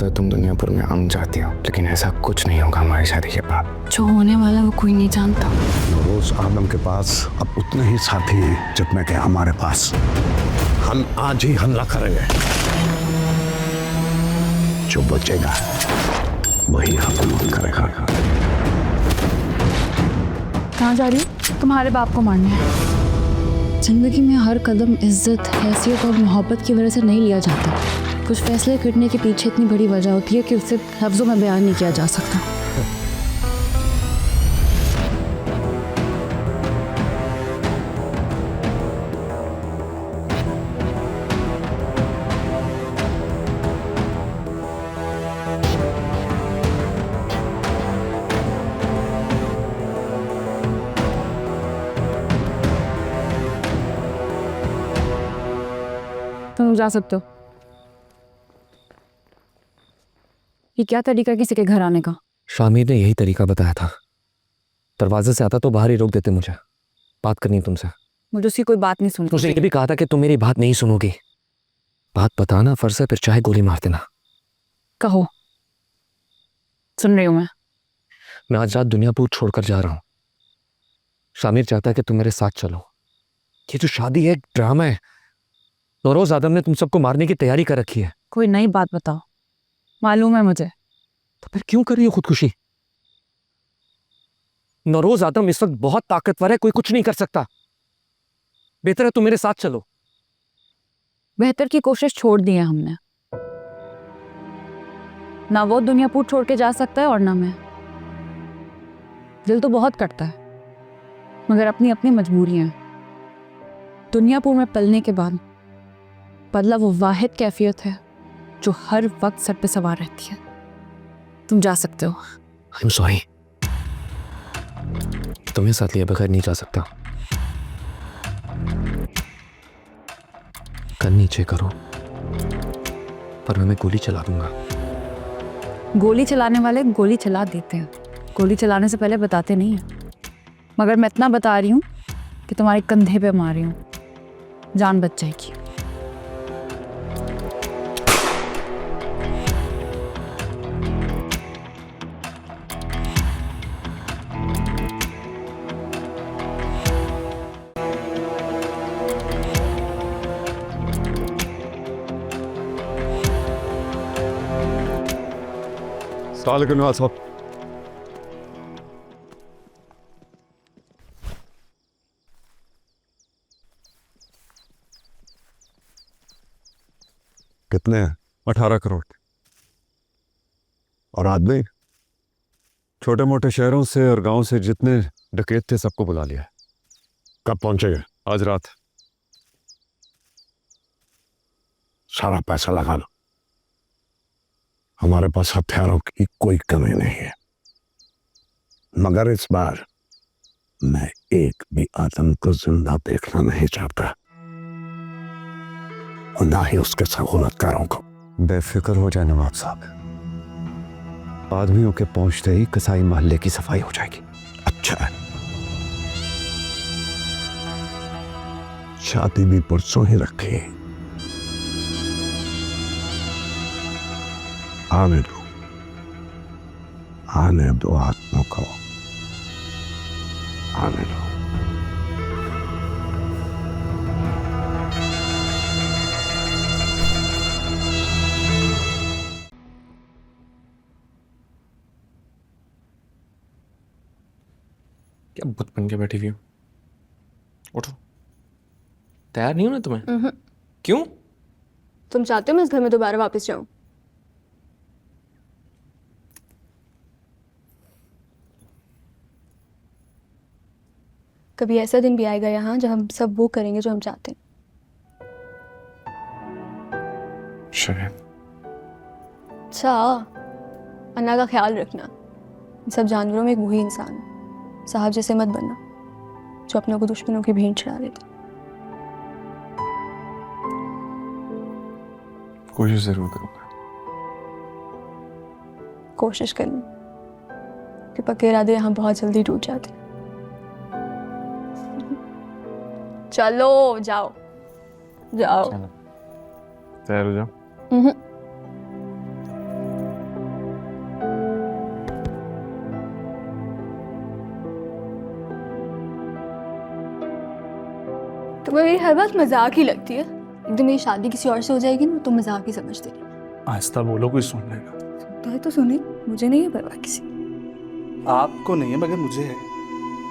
था तुम दुनियापुर में आम चाहती हो, लेकिन ऐसा कुछ नहीं होगा हमारी शादी के बाद। जो होने वाला वो कोई नहीं जानता। नौरोज आदम के पास अब उतने ही साथी हैं जितने के हमारे पास। हम आज ही हमला करेंगे। जो बचेगा वही हुकूमत करेगा। कहाँ जा रही हो? तुम्हारे बाप को मारने है। जिंदगी में हर कदम इज्जत, हैसियत और मोहब्बत की वजह से नहीं लिया जाता। कुछ फैसले करने के पीछे इतनी बड़ी वजह होती है कि उसे लफ्जों में बयान नहीं किया जा सकता। तुम जा सकते हो। ये क्या तरीका है किसी के घर आने का? शामिर ने यही तरीका बताया था। दरवाजे से आता तो बाहर ही रोक देते मुझे। बात करनी तुमसे। मुझे उसकी कोई बात नहीं सुननी। मुझे ये भी कहा था कि तुम मेरी बात नहीं सुनोगी। बात बताना फर्ज है, फिर चाहे गोली मार देना। कहो। सुन रही हूँ मैं आज रात दुनियापुर छोड़कर जा रहा हूँ। शामिर चाहता है कि तुम मेरे साथ चलो। ये जो शादी है एक ड्रामा है। नौरोज आदम ने तुम सबको मारने की तैयारी कर रखी है। कोई नई बात बताओ। मालूम है मुझे। तो फिर क्यों कर रही हो खुदकुशी? नौरोज आदम इस वक्त बहुत ताकतवर है, कोई कुछ नहीं कर सकता। बेहतर है तुम मेरे साथ चलो। बेहतर की कोशिश छोड़ दी है हमने। ना वो दुनियापुर छोड़ के जा सकता है और ना मैं। दिल तो बहुत कटता है, मगर अपनी अपनी मजबूरियां हैं। दुनियापुर में पलने के बाद बदला वो वाहिद कैफियत है जो हर वक्त सर पे सवार रहती है। तुम जा सकते हो। I am sorry. तुम्हें साथ लिए बगैर नहीं जा सकता। कर नीचे करो, पर मैं गोली चला दूंगा। गोली चलाने वाले गोली चला देते हैं, गोली चलाने से पहले बताते नहीं हैं। मगर मैं इतना बता रही हूँ कि तुम्हारे कंधे पे मार रही हूँ, जान बच जाएगी। सालेकुम साहब। कितने हैं? 18 करोड़। और आदमी? छोटे मोटे शहरों से और गांव से जितने डकैत थे सबको बुला लिया है। कब पहुंचेगा? आज रात। सारा पैसा लगा लो। हमारे पास हथियारों की कोई कमी नहीं है, मगर इस बार मैं एक भी आदम को जिंदा देखना नहीं चाहता, और ना ही उसके सहूलतकारों को। बेफिक्र हो जाए नवाब साहब, आदमियों के पहुंचते ही कसाई मोहल्ले की सफाई हो जाएगी। अच्छा है। शादी भी परसों ही रखी। आने दो, आने दो आत्मा को, आने दो। क्या बुत बन के बैठी हुई हो? उठो। तैयार नहीं हो ना तुम्हें? क्यों? तुम चाहते हो मैं इस घर में दोबारा वापस जाऊं? कभी ऐसा दिन भी आएगा यहाँ जब हम सब वो करेंगे जो हम चाहते हैं। शायद। अच्छा, अन्ना का ख्याल रखना। इन सब जानवरों में एक वही इंसान है। साहब जैसे मत बनना जो अपनों को दुश्मनों की भेंट चढ़ा देता। कोशिश जरूर करूंगा। कोशिश करनी कि पक्के इरादे यहाँ बहुत जल्दी टूट जाते। चलो जाओ जाओ। तैयार हो जाओ। तुम्हें मेरी हर बात मजाक ही लगती है। एकदम मेरी शादी किसी और से हो जाएगी ना तो मजाक ही समझते हैं। आहिस्ता बोलो, कोई सुन लेगा। सुनता है तो सुने, मुझे नहीं है परवाह किसी। आपको नहीं है मगर मुझे है।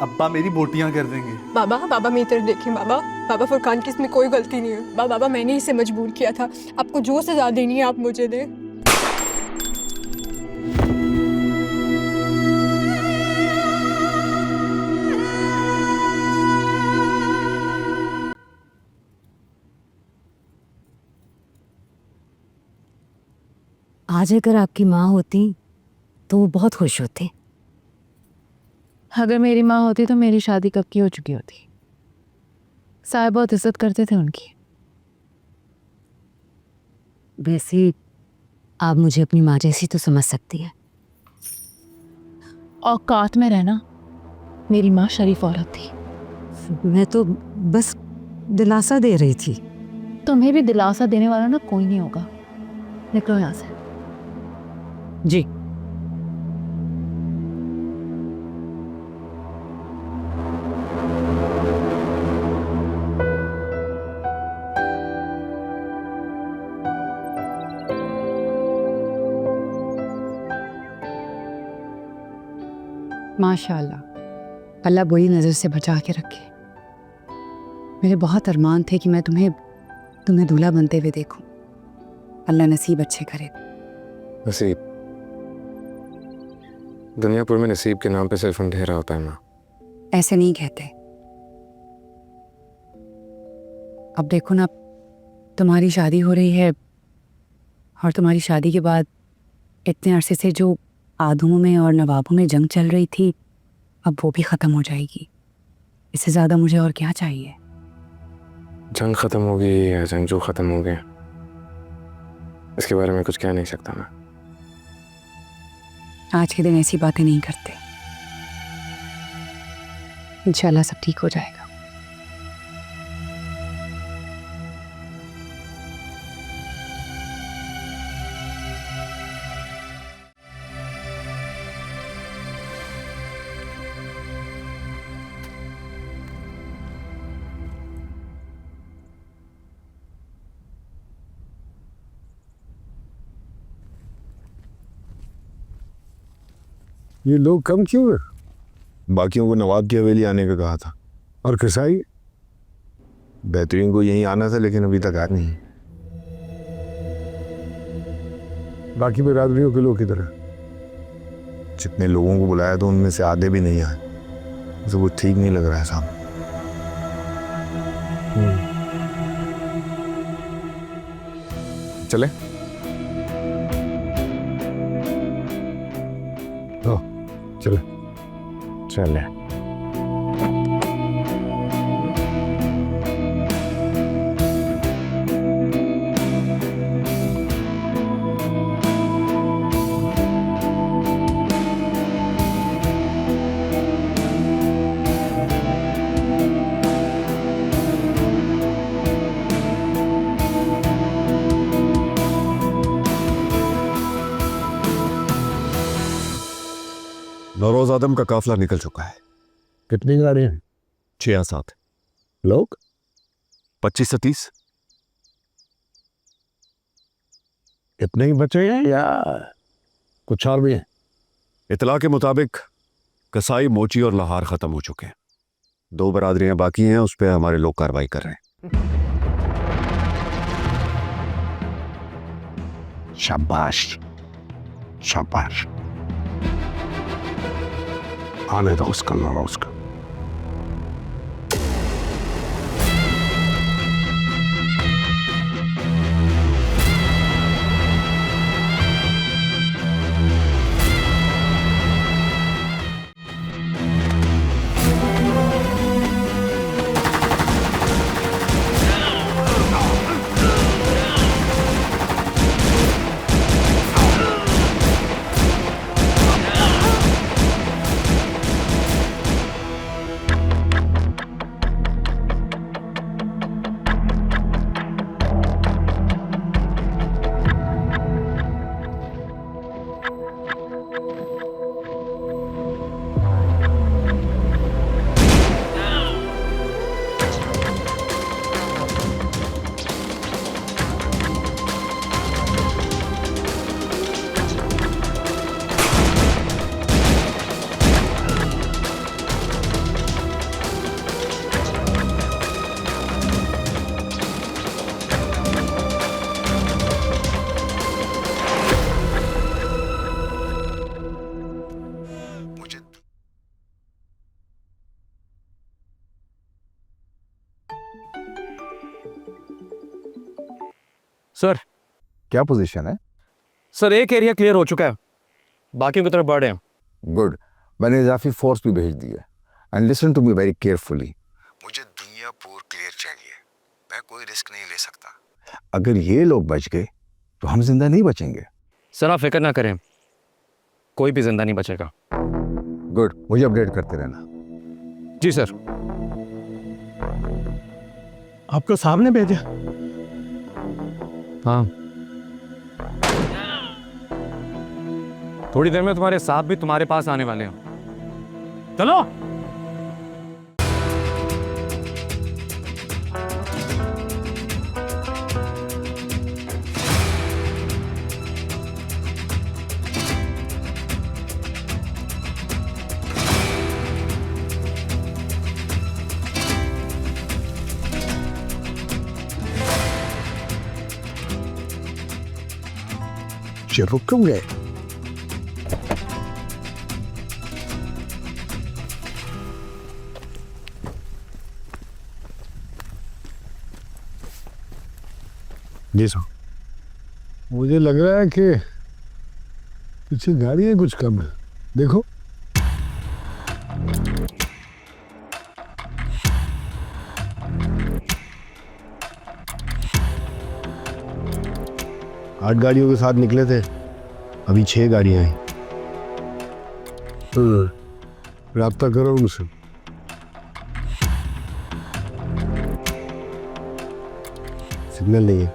अब्बा मेरी बोटियां कर देंगे। बाबा मेरी तरफ देखिए बाबा फुरकान की इसमें कोई गलती नहीं है। बाबा मैंने इसे मजबूर किया था। आपको जो सजा देनी है आप मुझे दें। आज अगर आपकी माँ होती तो वो बहुत खुश होती। अगर मेरी माँ होती तो मेरी शादी कब की हो चुकी होती। साहब बहुत इज्जत करते थे उनकी। वैसे आप मुझे अपनी माँ जैसी तो समझ सकती है। औकात में रहना, मेरी माँ शरीफ औरत थी। मैं तो बस दिलासा दे रही थी। तुम्हें भी दिलासा देने वाला ना कोई नहीं होगा। निकलो यहाँ से। जी माशाल्लाह, अल्लाह बुरी नज़र से बचा के रखे। मेरे बहुत अरमान थे कि मैं तुम्हें दूल्हा बनते हुए देखूं। अल्लाह नसीब अच्छे करे। नसीब दुनियापुर में नसीब के नाम पे सिर्फ अंधेरा होता है माँ। ऐसे नहीं कहते। अब देखो ना, तुम्हारी शादी हो रही है और तुम्हारी शादी के बाद इतने अरसे से जो आधुओं में और नवाबों में जंग चल रही थी, अब वो भी ख़त्म हो जाएगी। इससे ज़्यादा मुझे और क्या चाहिए। जंग ख़त्म हो गई या जंगजू ख़त्म हो गए, इसके बारे में कुछ कह नहीं सकता मैं। आज के दिन ऐसी बातें नहीं करते। इंशाल्लाह सब ठीक हो जाएगा। ये लोग कम क्यों है? बाकियों को नवाब की हवेली आने का कहा था। और किसाई बेहतरीन को यहीं आना था, लेकिन अभी तक आ नहीं। बाकी बिरादरियों के लोग किधर हैं? जितने लोगों को बुलाया तो उनमें से आधे भी नहीं आए। मुझे वो ठीक नहीं लग रहा है साहब। चले चले चले। नौरोज आदम का काफिला निकल चुका है। कितनी गाड़ियां हैं? 6 या 7 लोग 25 से 30। इतने ही बचे हैं या कुछ और भी हैं? इतला के मुताबिक कसाई, मोची और लाहौर खत्म हो चुके हैं। 2 बरादरियां बाकी हैं, उस पर हमारे लोग कार्रवाई कर रहे हैं। शाबाश शाबाश। आने दो उसका नाम उसका। सर क्या पोजीशन है? सर एक एरिया क्लियर हो चुका है, बाकियों की तरफ बढ़ रहे हैं। गुड, मैंने इजाफी फोर्स भी भेज दी है। And listen to me very carefully, मुझे दुनियापुर क्लियर चाहिए। मैं कोई रिस्क नहीं ले सकता। अगर ये लोग बच गए तो हम जिंदा नहीं बचेंगे। सर आप फिक्र ना करें, कोई भी जिंदा नहीं बचेगा। गुड, मुझे अपडेट करते रहना। जी सर। आपको साहब ने भेजा? हाँ, थोड़ी देर में तुम्हारे साहब भी तुम्हारे पास आने वाले हैं। चलो। रुक क्यों गए? जी साहब, मुझे लग रहा है कि पीछे गाड़ियां कुछ कम है। देखो, आठ गाड़ियों के साथ निकले थे, अभी 6 गाड़ियां हैं। राब्ता करो उनसे। सिग्नल नहीं है,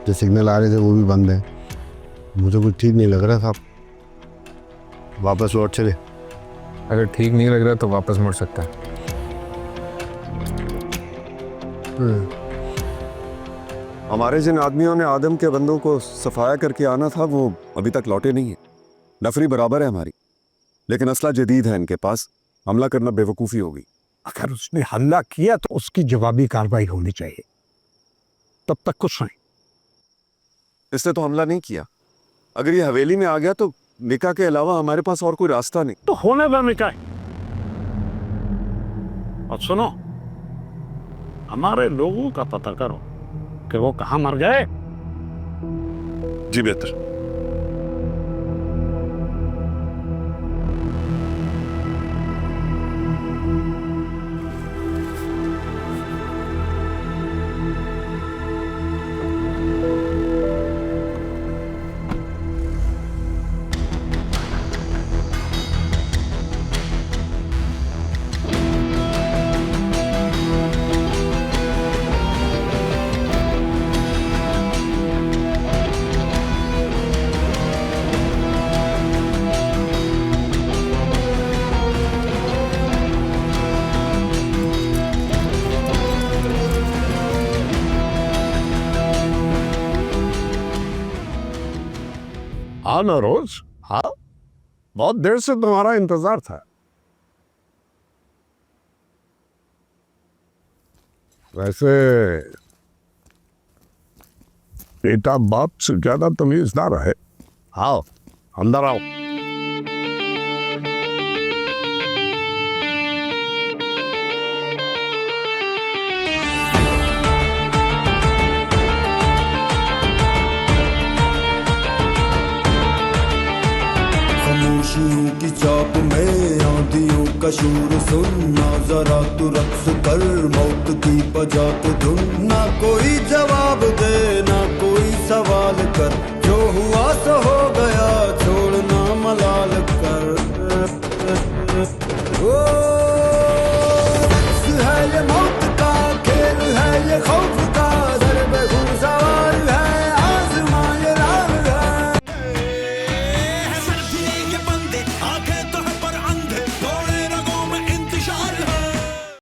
जो सिग्नल आ रहे थे वो भी बंद है। मुझे कुछ ठीक नहीं लग रहा था। वापस लौट चले। अगर ठीक नहीं लग रहा तो वापस मुड़ सकता है। हमारे जिन आदमियों ने आदम के बंदों को सफाया करके आना था वो अभी तक लौटे नहीं है। नफरी बराबर है हमारी, लेकिन असला जदीद है इनके पास। हमला करना बेवकूफ़ी होगी। अगर उसने हमला किया तो उसकी जवाबी कार्रवाई होनी चाहिए। तब तक कुछ नहीं। इसने तो हमला नहीं किया। अगर ये हवेली में आ गया तो निकाह के अलावा हमारे पास और कोई रास्ता नहीं। तो होने दो निकाह। और सुनो, हमारे लोगों का पता करो कि वो कहाँ मर गए। जी बेहतर। हाँ नरोज, हाँ, बहुत देर से तुम्हारा इंतजार था। वैसे बेटा बाप से ज्यादा तमीजदार है। आओ अंदर आओ। खामोशियों की चाप में आंधियों का शोर सुनना, जरा तू रक्स कर मौत की बजा के धुन। ना कोई जवाब दे ना कोई सवाल कर, जो हुआ सो हो गया छोड़ना मलाल कर। ओ